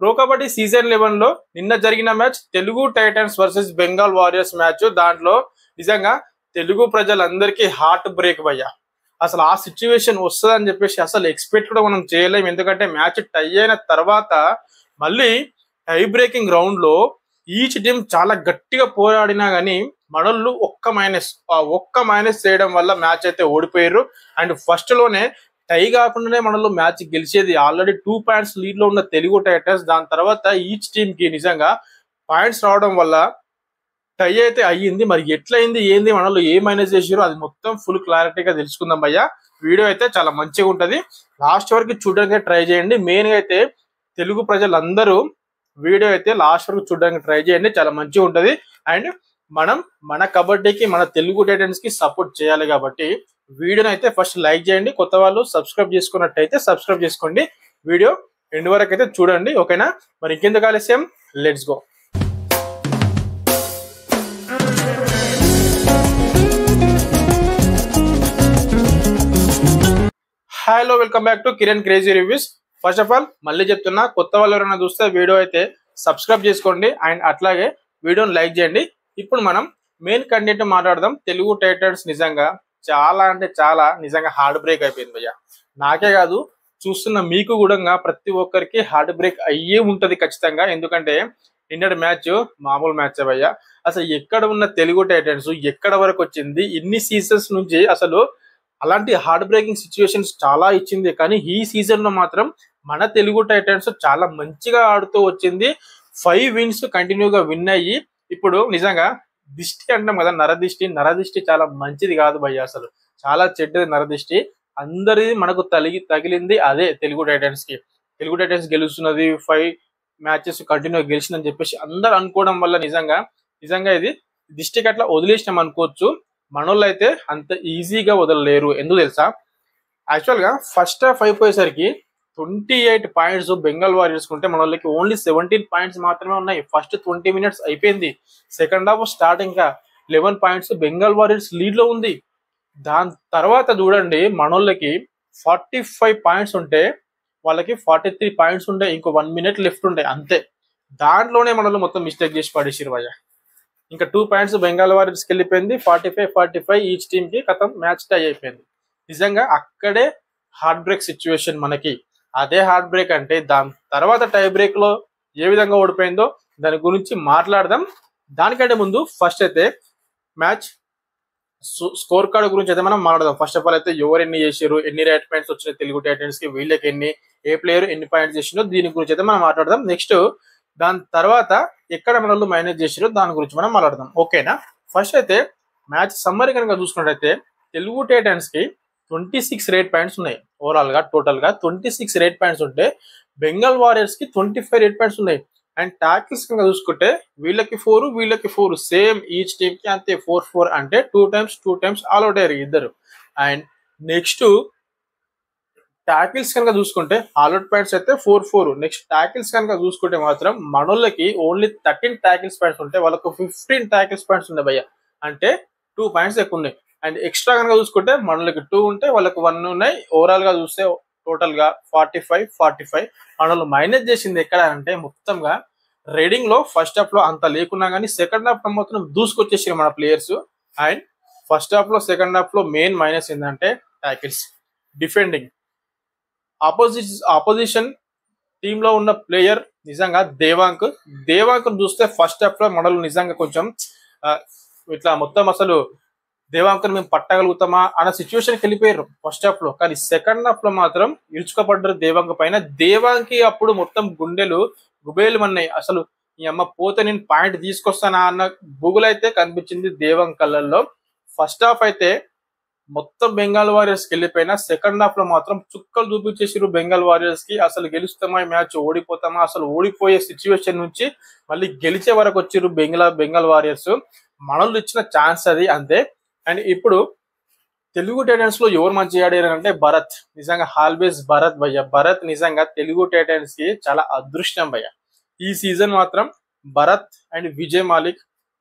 Pro kabaddi season 11 లో నిన్న జరిగిన match Telugu Titans versus Bengal warriors match. దాంట్లో నిజంగా తెలుగు ప్రజలందరికీ హార్ట్ బ్రేక్ భయ్యా. అసలు ఆ సిచ్యువేషన్ వస్తుందని చెప్పేసి అసలు ఎక్స్పెక్ట్ కూడా మనం చేయలేము. ఎందుకంటే మ్యాచ్ టై అయిన తర్వాత మళ్ళీ టై బ్రేకింగ్ రౌండ్ లో ఈచ్ టీం చాలా గట్టిగా పోరాడినా గానీ మనోళ్ళు ఒక్క మైనస్ చేయడం వల్ల మ్యాచ్ అయితే ఓడిపోయారు. అండ్ ఫస్ట్ లోనే టై కాకుండానే మనలో మ్యాచ్ గెలిచేది. ఆల్రెడీ 2 పాయింట్స్ లీడ్ లో ఉన్న తెలుగు టైటన్స్ దాని తర్వాత ఈచ్ టీమ్ కి నిజంగా పాయింట్స్ రావడం వల్ల టై అయితే అయ్యింది. మరి ఎట్లయింది ఏంది మనలో ఏ మైనస్ చేసారో అది మొత్తం ఫుల్ క్లారిటీగా తెలుసుకుందాం భయ్యా. వీడియో అయితే చాలా మంచిగా ఉంటది, లాస్ట్ వరకు చూడడానికి ట్రై చేయండి. మెయిన్ గా అయితే తెలుగు ప్రజలందరూ వీడియో అయితే లాస్ట్ వరకు చూడడానికి ట్రై చేయండి, చాలా మంచిగా ఉంటది. అండ్ మన కబడ్డీకి మన తెలుగు టైటన్స్ కి సపోర్ట్ చేయాలి కాబట్టి వీడియోని అయితే ఫస్ట్ లైక్ చేయండి. కొత్త వాళ్ళు సబ్స్క్రైబ్ చేసుకున్నట్టయితే సబ్స్క్రైబ్ చేసుకోండి. వీడియో ఎండ్ వరకు అయితే చూడండి, ఓకేనా? మరి ఇంకెందుకు ఆలస్యం, let's go. Hello, welcome back to Kiran crazy reviews. First of all మళ్ళీ చెప్తున్నా, కొత్త వాళ్ళు ఎవరైనా చూస్తే వీడియో అయితే సబ్స్క్రైబ్ చేసుకోండి అండ్ అట్లాగే వీడియోని లైక్ చేయండి. ఇప్పుడు మనం మెయిన్ కంటెంట్ మాట్లాడదాం. తెలుగు టైటన్స్ నిజంగా చాలా అంటే చాలా నిజంగా హార్ట్ బ్రేక్ అయిపోయింది భయ్య. నాకే కాదు, చూస్తున్న మీకు కూడా ప్రతి ఒక్కరికి హార్ట్ బ్రేక్ అయ్యే ఉంటది ఖచ్చితంగా. ఎందుకంటే నిన్నటి మ్యాచ్ మామూలు మ్యాచ్ భయ్య. అసలు ఎక్కడ ఉన్న తెలుగు టైటన్స్ ఎక్కడ వరకు వచ్చింది, ఇన్ని సీజన్స్ నుంచి అసలు అలాంటి హార్ట్ బ్రేకింగ్ సిచ్యువేషన్స్ చాలా ఇచ్చింది. కానీ ఈ సీజన్ లో మాత్రం మన తెలుగు టైటన్స్ చాలా మంచిగా ఆడుతూ వచ్చింది. 5 విన్స్ కంటిన్యూగా విన్ అయ్యి ఇప్పుడు నిజంగా దిష్టి అంటాం కదా, నరదిష్టి చాలా మంచిది కాదు భయ్య. అసలు చాలా చెడ్డది నరదిష్టి. అందరిది మనకు తగిలింది అదే తెలుగు టైటన్స్ కి. తెలుగు టైటన్స్ గెలుస్తున్నది, 5 మ్యాచెస్ కంటిన్యూ గెలిచిందని చెప్పేసి అందరు అనుకోవడం వల్ల నిజంగా ఇది దిష్టికి అట్లా వదిలేసినాం అనుకోవచ్చు. మనోళ్ళు అయితే అంత ఈజీగా వదలలేరు. ఎందుకు తెలుసా? యాక్చువల్ గా ఫస్ట్ హాఫ్ అయిపోయేసరికి 28 పాయింట్స్ బెంగాల్ వారియర్స్ ఉంటే మన వాళ్ళకి ఓన్లీ 17 పాయింట్స్ మాత్రమే ఉన్నాయి. ఫస్ట్ 20 మినిట్స్ అయిపోయింది. Second half starting 11 points Bengal warriors lead లో ఉంది. దాని తర్వాత చూడండి, మనోళ్ళకి 45 పాయింట్స్ ఉంటే వాళ్ళకి 43 పాయింట్స్ ఉండే, ఇంకో 1 మినిట్ లెఫ్ట్ ఉండే అంతే. దాంట్లోనే మనోళ్ళు మొత్తం మిస్టేక్ చేసి పడేసారు భయ్య. ఇంకా 2 పాయింట్స్ బెంగాల్ వారియర్స్కి వెళ్ళిపోయింది. 45 ఈచ్ టీమ్ కి కథం మ్యాచ్ టై అయిపోయింది. నిజంగా అక్కడే హార్ట్ బ్రేక్ సిచ్యువేషన్ మనకి. అదే హార్ట్ బ్రేక్ అంటే దాని తర్వాత టై బ్రేక్ లో ఏ విధంగా ఓడిపోయిందో దాని గురించి మాట్లాడదాం. దానికంటే ముందు ఫస్ట్ అయితే మ్యాచ్ స్కోర్ కార్డ్ గురించి అయితే మనం మాట్లాడదాం. ఫస్ట్ ఆఫ్ ఆల్ అయితే ఎవరు ఎన్ని చేసారు, ఎన్ని రైట్ పాయింట్స్ వచ్చినాయి తెలుగు టైటన్స్ కి, వీళ్ళకి ఎన్ని, ఏ ప్లేయర్ ఎన్ని పాయింట్స్ చేసిందో దీని గురించి అయితే మనం మాట్లాడదాం. నెక్స్ట్ దాని తర్వాత ఎక్కడ మనల్ని మైనస్ చేసారో దాని గురించి మనం మాట్లాడదాం, ఓకేనా? ఫస్ట్ అయితే మ్యాచ్ సమ్మరీ కనుక చూసుకున్నట్టయితే తెలుగు టైటన్స్ కి 26 రేట్ పాయింట్స్ ఉన్నాయి. ఓవరాల్ గా టోటల్ గా 26 రేట్ పాయింట్స్ ఉంటే బెంగాల్ వారియర్స్ కి 25 రేట్ పాయింట్స్ ఉన్నాయి. అండ్ టాకిల్స్ కనుక చూసుకుంటే వీళ్ళకి 4 సేమ్ ఈచ్ టీమ్ కి అంతే 4 అంటే 2 టైమ్స్ ఆల్ అవుట్ అయ్యారు ఇద్దరు. అండ్ నెక్స్ట్ టాకిల్స్ కనుక చూసుకుంటే ఆల్అౌట్ పాయింట్స్ అయితే 4. నెక్స్ట్ టాకిల్స్ కనుక చూసుకుంటే మాత్రం మనోళ్ళకి ఓన్లీ 13 టాకిల్స్ పాయింట్స్ ఉంటాయి, వాళ్ళకు 15 టాకిల్స్ పాయింట్స్ ఉన్నాయి భయ్య. అంటే 2 పాయింట్స్ ఎక్కువ ఉన్నాయి. అండ్ ఎక్స్ట్రా కనుక చూసుకుంటే మనోళ్ళకి 2 ఉంటాయి, వాళ్ళకి 1 ఉన్నాయి. ఓవరాల్ గా చూస్తే టోటల్ గా 45 మనోళ్ళు మైనస్ చేసింది ఎక్కడ అంటే మొత్తంగా రైడింగ్ లో ఫస్ట్ హాఫ్ లో అంత లేకున్నా కానీ సెకండ్ హాఫ్ లో మాత్రం దూసుకొచ్చేసారు మన ప్లేయర్స్. అండ్ ఫస్ట్ హాఫ్ లో సెకండ్ హాఫ్ లో మెయిన్ మైనస్ ఏంటంటే టాకిల్స్, డిఫెండింగ్. ఆపోజిషన్ టీమ్ లో ఉన్న ప్లేయర్ నిజంగా దేవాంక్ చూస్తే ఫస్ట్ హాఫ్ లో మనలు నిజంగా కొంచెం ఇట్లా మొత్తం అసలు దేవాంక్ మేము పట్టగలుగుతామా అన్న సిచ్యువేషన్కి వెళ్ళిపోయారు ఫస్ట్ హాఫ్ లో. కానీ సెకండ్ హాఫ్ లో మాత్రం ఇరుచుకోపడ్డారు దేవాంక్ పైన. దేవాంక్ అప్పుడు మొత్తం గుండెలు గుబేలు మన్నాయి. అసలు ఈ అమ్మ పోతే నేను పాయింట్ తీసుకొస్తానా అన్న బుగులైతే కనిపించింది దేవాంక్ కళ్ళల్లో. ఫస్ట్ హాఫ్ అయితే మొత్తం బెంగాల్ వారియర్స్ కి వెళ్ళిపోయినా సెకండ్ హాఫ్ లో మాత్రం చుక్కలు చూపించేసారు బెంగాల్ వారియర్స్ కి. అసలు గెలుస్తామా ఈ మ్యాచ్, ఓడిపోతామా, అసలు ఓడిపోయే సిచ్యువేషన్ నుంచి మళ్ళీ గెలిచే వరకు వచ్చారు బెంగాల్ వారియర్స్. మనల్ని ఇచ్చిన ఛాన్స్ అది అంతే. అండ్ ఇప్పుడు తెలుగు టైటన్స్ లో ఎవరు మంచిగా ఆడారు అంటే భరత్. నిజంగా ఆల్వేస్ భరత్ భయ్య. భరత్ నిజంగా తెలుగు టైటన్స్ కి చాలా అదృష్టం భయ్య. ఈ సీజన్ మాత్రం భరత్ అండ్ విజయ్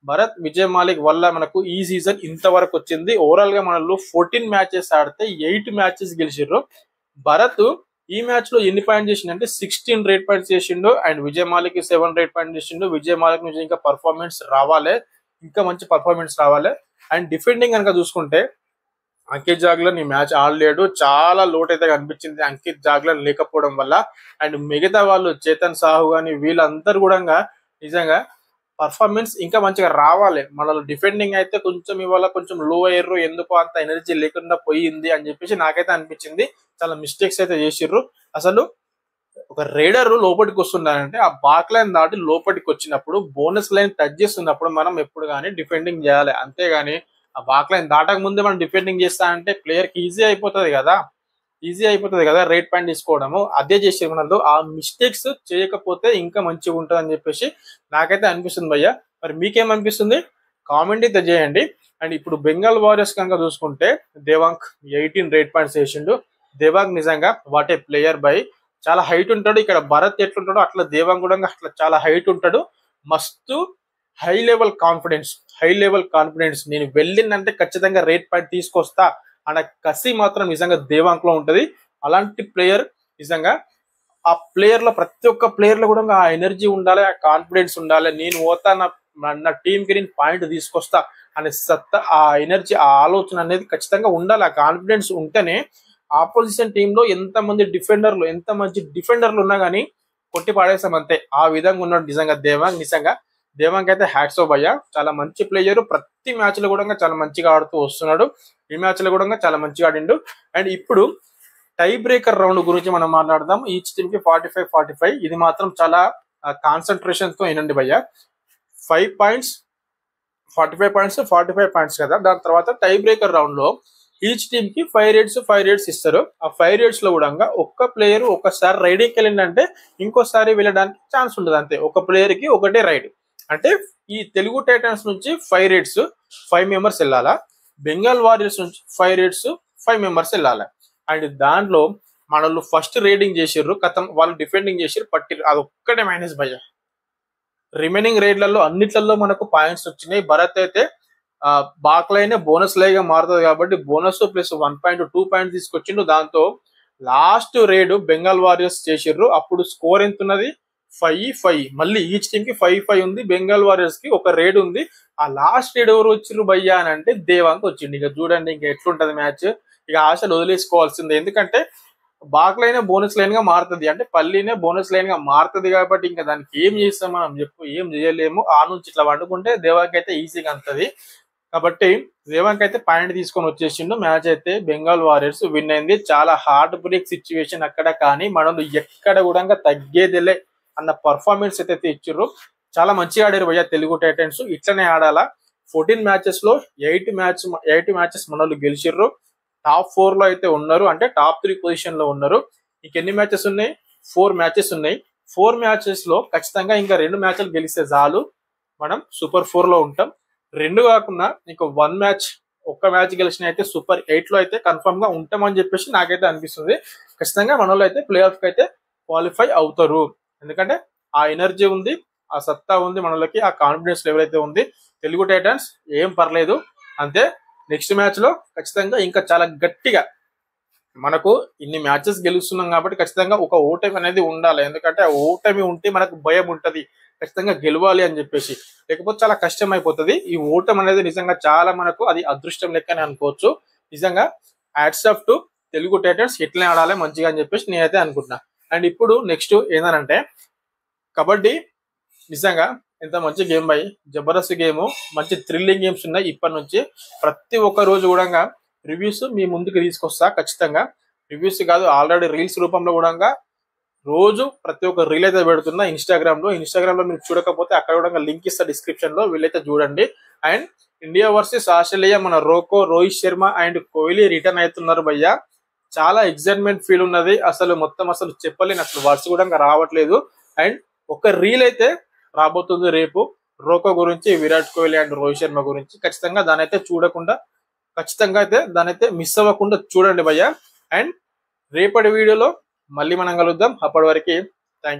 మాలిక్ వల్ల మనకు ఈ సీజన్ ఇంతవరకు వచ్చింది. ఓవరాల్ గా మనలో 14 మ్యాచెస్ ఆడితే 8 మ్యాచెస్ గెలిచారు. భరత్ ఈ మ్యాచ్ లో ఎన్ని పాయింట్ చేసిండు అంటే 16 రేట్ పాయింట్స్ చేసిండు. And Vijay Malik 7 rate point చేసిండు. విజయ్ మాలిక్ నుంచి ఇంకా పర్ఫార్మెన్స్ రావాలి, ఇంకా మంచి పర్ఫార్మెన్స్ రావాలి. అండ్ డిఫెండింగ్ కనుక చూసుకుంటే అంకిత్ జాగ్లర్ ఈ మ్యాచ్ ఆడలేడు, చాలా లోట్ అయితే కనిపించింది అంకిత్ జాగ్లర్ లేకపోవడం వల్ల. అండ్ మిగతా వాళ్ళు చేతన్ సాహు కానీ వీళ్ళందరూ కూడా నిజంగా పర్ఫార్మెన్స్ ఇంకా మంచిగా రావాలి. మన డిఫెండింగ్ అయితే కొంచెం ఇవాళ కొంచెం లో అయ్యారు, ఎందుకో అంత ఎనర్జీ లేకుండా పోయింది అని చెప్పేసి నాకైతే అనిపించింది. చాలా మిస్టేక్స్ అయితే చేసిర్రు. అసలు ఒక రైడర్ లోపలికి వస్తున్నారంటే ఆ బాక్ లైన్ దాటి లోపలికి వచ్చినప్పుడు బోనస్ లైన్ టచ్ చేస్తున్నప్పుడు మనం ఎప్పుడు కానీ డిఫెండింగ్ చేయాలి. అంతేగాని ఆ బాక్ లైన్ దాటక ముందే మనం డిఫెండింగ్ చేస్తా అంటే ప్లేయర్ కి ఈజీ అయిపోతుంది కదా రేట్ పాయింట్ తీసుకోవడము. అదే చేసే మనలో ఆ మిస్టేక్స్ చేయకపోతే ఇంకా మంచిగా ఉంటుంది అని చెప్పేసి నాకైతే అనిపిస్తుంది భయ్య. మరి మీకేమనిపిస్తుంది కామెంట్ అయితే చేయండి. అండ్ ఇప్పుడు బెంగాల్ వారియర్స్ కనుక చూసుకుంటే దేవాంగ్ 18 రేట్ పాయింట్స్ వేసిండు. దేవాంగ్ నిజంగా వాట్ ఏ ప్లేయర్ బై, చాలా హైట్ ఉంటాడు. ఇక్కడ భరత్ ఎట్లుంటాడో అట్లా దేవాంగ్ కూడా అట్లా చాలా హైట్ ఉంటాడు. మస్తు హై లెవెల్ కాన్ఫిడెన్స్, నేను వెళ్ళిందంటే ఖచ్చితంగా రేట్ పాయింట్ తీసుకొస్తా అన్న కసి మాత్రం నిజంగా దేవాంగ్ లో ఉంటది. అలాంటి ప్లేయర్ నిజంగా ఆ ప్లేయర్ లో ప్రతి ఒక్క ప్లేయర్ లో కూడా ఆ ఎనర్జీ ఉండాలి, ఆ కాన్ఫిడెన్స్ ఉండాలి. నేను పోతా నా టీం కి నేను పాయింట్ తీసుకొస్తా అనే సత్తా, ఆ ఎనర్జీ, ఆ ఆలోచన అనేది ఖచ్చితంగా ఉండాలి. ఆ కాన్ఫిడెన్స్ ఉంటేనే ఆపోజిషన్ టీంలో ఎంత మంచి డిఫెండర్లు ఉన్నా కానీ కొట్టి పాడేస్తాం అంతే. ఆ విధంగా ఉన్నాడు నిజంగా దేవాంగ్ అయితే హ్యాట్స్ ఆఫ్ భయ్య. చాలా మంచి ప్లేయర్, ప్రతి మ్యాచ్ లో కూడా చాలా మంచిగా ఆడుతూ వస్తున్నాడు. ఈ మ్యాచ్ లో కూడా చాలా మంచిగా ఆడిండు. అండ్ ఇప్పుడు టై బ్రేకర్ రౌండ్ గురించి మనం మాట్లాడదాం. ఈచ్ టీమ్ కి 45-45. ఇది మాత్రం చాలా కాన్సన్ట్రేషన్ తో వినండి భయ్య. 5 పాయింట్స్ 45 పాయింట్స్ కదా. దాని తర్వాత టై బ్రేకర్ రౌండ్ లో ఈచ్ టీమ్ కి 5 రేట్స్ ఇస్తారు. ఆ 5 రేట్స్ లో కూడా ఒక్క ప్లేయర్ ఒక్కసారి రైడింగ్కి వెళ్ళిందంటే ఇంకోసారి వెళ్ళడానికి ఛాన్స్ ఉండదు. అంతే, ఒక ప్లేయర్ కి ఒకటే రైడ్. అంటే ఈ తెలుగు టైటన్స్ నుంచి 5 రేట్స్ 5 మెంబర్స్ వెళ్ళాలా, బెంగాల్ వారియర్స్ నుంచి 5 రేట్స్ 5 మెంబర్స్ వెళ్ళాలి. అండ్ దాంట్లో మనల్ని ఫస్ట్ రేడింగ్ చేసిర్రు, వాళ్ళు డిఫెండింగ్ చేసిర్రు, పట్టిర్రు. అది ఒక్కటే మైనస్ భయ్య. రిమైనింగ్ రేట్లలో అన్నిట్లలో మనకు పాయింట్స్ వచ్చినాయి. భరత్ అయితే బాక్ లైన్ బోనస్ లైగా మారుతుంది కాబట్టి బోనస్ ప్లస్ 1.2 పాయింట్ తీసుకొచ్చిండు. దాంతో లాస్ట్ రేడ్ బెంగాల్ వారియర్స్ చేసిర్రు. అప్పుడు స్కోర్ ఎంత ఉన్నది 5-5. మళ్ళీ ఈచ్ టీమ్ కి 5-5 ఉంది. బెంగాల్ వారియర్స్ కి ఒక రేడ్ ఉంది. ఆ లాస్ట్ రేడ్ ఎవరు వచ్చిర్రు భయ్యా అని అంటే దేవాంగ్ వచ్చిండు. ఇక చూడండి ఇంకా ఎట్లుంటది మ్యాచ్. ఇక ఆశలు వదిలేసుకోవాల్సిందే, ఎందుకంటే బాక్ లైన్ బోనస్ లైన్ గా మారుతుంది, అంటే పల్లీనే బోనస్ లైన్ గా మారుతుంది కాబట్టి ఇంకా దానికి ఏం చేస్తాం మనం చెప్పు, ఏం చేయలేము. ఆ నుంచి ఇట్లా వండుకుంటే దేవాంగ్ అయితే ఈజీగా అంతది. కాబట్టి దేవాంగ్ అయితే పాయింట్ తీసుకొని వచ్చేసిండు. మ్యాచ్ అయితే బెంగాల్ వారియర్స్ విన్ అయింది. చాలా హార్డ్ బ్రేక్ సిచ్యువేషన్ అక్కడ, కానీ మనం ఎక్కడ కూడా తగ్గేదిలే అన్న పర్ఫార్మెన్స్ అయితే ఇచ్చిర్రు. చాలా మంచిగా ఆడారు భయ్య తెలుగు టైటన్స్. ఇట్లనే ఆడాలా. 14 మ్యాచెస్ లో 8 మ్యాచెస్ మనోళ్ళు గెలిచిర్రు. టాప్ 4 లో అయితే ఉన్నారు, అంటే టాప్ 3 పొజిషన్ లో ఉన్నారు. ఇంకెన్ని మ్యాచెస్ ఉన్నాయి? 4 మ్యాచెస్ ఉన్నాయి. 4 మ్యాచెస్ లో ఖచ్చితంగా ఇంకా 2 మ్యాచ్లు గెలిస్తే చాలు మనం సూపర్ 4 లో ఉంటాం. 2 కాకుండా ఇంకో ఒక్క మ్యాచ్ గెలిచిన అయితే సూపర్ 8 లో అయితే కన్ఫర్మ్ గా ఉంటామని చెప్పేసి నాకైతే అనిపిస్తుంది. ఖచ్చితంగా మన వాళ్ళు అయితే ప్లే ఆఫ్ కి అయితే క్వాలిఫై అవుతారు. ఎందుకంటే ఆ ఎనర్జీ ఉంది, ఆ సత్తా ఉంది మనలకి, ఆ కాన్ఫిడెన్స్ లెవెల్ అయితే ఉంది. తెలుగు టైటన్స్ ఏం పర్లేదు అంతే. నెక్స్ట్ మ్యాచ్ లో ఖచ్చితంగా ఇంకా చాలా గట్టిగా, మనకు ఇన్ని మ్యాచెస్ గెలుస్తున్నాం కాబట్టి ఖచ్చితంగా ఒక ఓటమి అనేది ఉండాలి. ఎందుకంటే ఆ ఓటమి ఉంటే మనకు భయం ఉంటది ఖచ్చితంగా గెలవాలి అని చెప్పేసి, లేకపోతే చాలా కష్టం అయిపోతుంది. ఈ ఓటమి అనేది నిజంగా చాలా మనకు అది అదృష్టం లెక్కనే అనుకోవచ్చు. నిజంగా hats off to Telugu Titans, ఎట్లనే ఆడాలి మంచిగా అని చెప్పేసి నేనైతే అనుకుంటున్నా. అండ్ ఇప్పుడు నెక్స్ట్ ఏంటంటే కబడ్డీ. నిజంగా ఎంత మంచి గేమ్ బై, జబర్దస్త్ గేమ్, మంచి థ్రిల్లింగ్ గేమ్స్ ఉన్నాయి. ఇప్పటి నుంచి ప్రతి ఒక్క రోజు కూడా రివ్యూస్ మీ ముందుకు తీసుకొస్తా. ఖచ్చితంగా రివ్యూస్ కాదు, ఆల్రెడీ రీల్స్ రూపంలో కూడా రోజు ప్రతి ఒక్క రీల్ అయితే పెడుతున్నా ఇన్స్టాగ్రామ్ లో మీరు చూడకపోతే అక్కడ కూడా లింక్ ఇస్తా డిస్క్రిప్షన్ లో, వీళ్ళైతే చూడండి. అండ్ ఇండియా వర్సెస్ ఆస్ట్రేలియా, మన రోహిత్ శర్మ అండ్ కోహ్లీ రిటర్న్ అవుతున్నారు భయ్య. చాలా ఎక్సైట్మెంట్ ఫీల్ ఉన్నది. అసలు చెప్పలేను, అసలు వర్డ్స్ కూడా రావట్లేదు. అండ్ ఒక రీల్ అయితే రాబోతుంది రేపు రోకో గురించి, విరాట్ కోహ్లీ అండ్ రోహిత్ శర్మ గురించి. ఖచ్చితంగా దానైతే మిస్ అవ్వకుండా చూడండి భయ్య. అండ్ రేపటి వీడియోలో మళ్ళీ మనం కలుద్దాం. అప్పటి వరకు